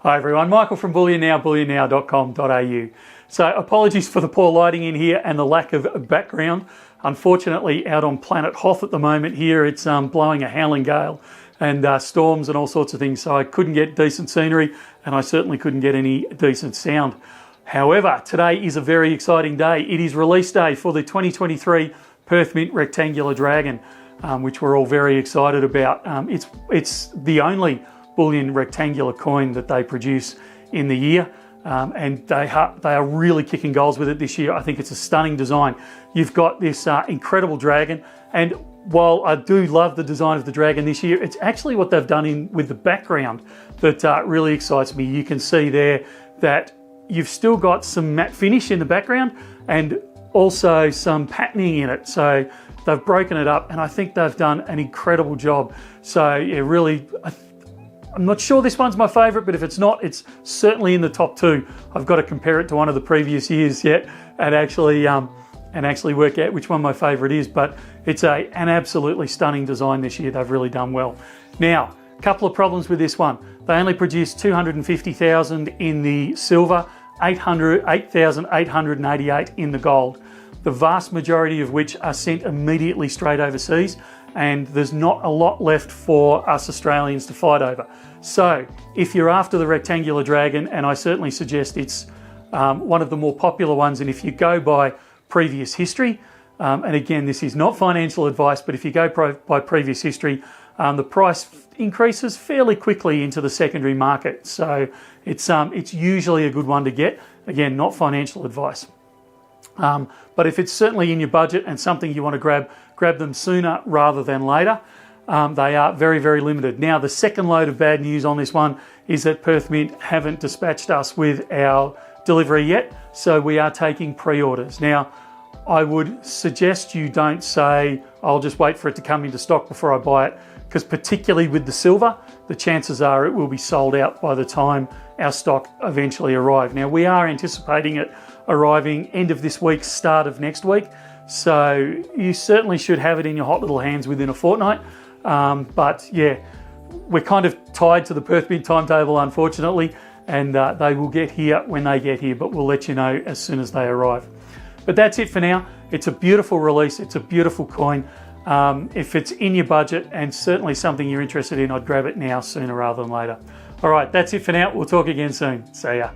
Hi everyone, Michael from Bullion Now, bullionnow.com.au. So apologies for the poor lighting in here and the lack of background. Unfortunately, out on planet Hoth at the moment here, it's blowing a howling gale and storms and all sorts of things. So I couldn't get decent scenery and I certainly couldn't get any decent sound. However, today is a very exciting day. It is release day for the 2023 Perth Mint Rectangular Dragon, which we're all very excited about. It's the only bullion rectangular coin that they produce in the year, and they are really kicking goals with it this year. I think it's a stunning design. You've got this incredible dragon, and while I do love the design of the dragon this year, it's actually what they've done with the background that really excites me. You can see there that you've still got some matte finish in the background and also some patterning in it. So they've broken it up and I think they've done an incredible job. So yeah, really, I'm not sure this one's my favourite, but if it's not, it's certainly in the top two. I've got to compare it to one of the previous years yet and actually work out which one my favourite is. But it's an absolutely stunning design this year. They've really done well. Now, a couple of problems with this one. They only produced 250,000 in the silver, 8,888 in the gold, the vast majority of which are sent immediately straight overseas, and there's not a lot left for us Australians to fight over. So if you're after the rectangular dragon, and I certainly suggest it's one of the more popular ones, and if you go by previous history, and again, this is not financial advice, but if you go by previous history, the price increases fairly quickly into the secondary market. So it's usually a good one to get. Again, not financial advice. But if it's certainly in your budget and something you want to grab them sooner rather than later. They are very, very limited. Now, the second load of bad news on this one is that Perth Mint haven't dispatched us with our delivery yet, so we are taking pre-orders. Now, I would suggest you don't say, I'll just wait for it to come into stock before I buy it, because particularly with the silver, the chances are it will be sold out by the time our stock eventually arrives. Now, we are anticipating it arriving end of this week, start of next week, so you certainly should have it in your hot little hands within a fortnight. But yeah, we're kind of tied to the Perth Mint timetable, unfortunately, and they will get here when they get here, but we'll let you know as soon as they arrive. But that's it for now. It's a beautiful release. It's a beautiful coin. If it's in your budget and certainly something you're interested in, I'd grab it now sooner rather than later. All right, that's it for now. We'll talk again soon. See ya.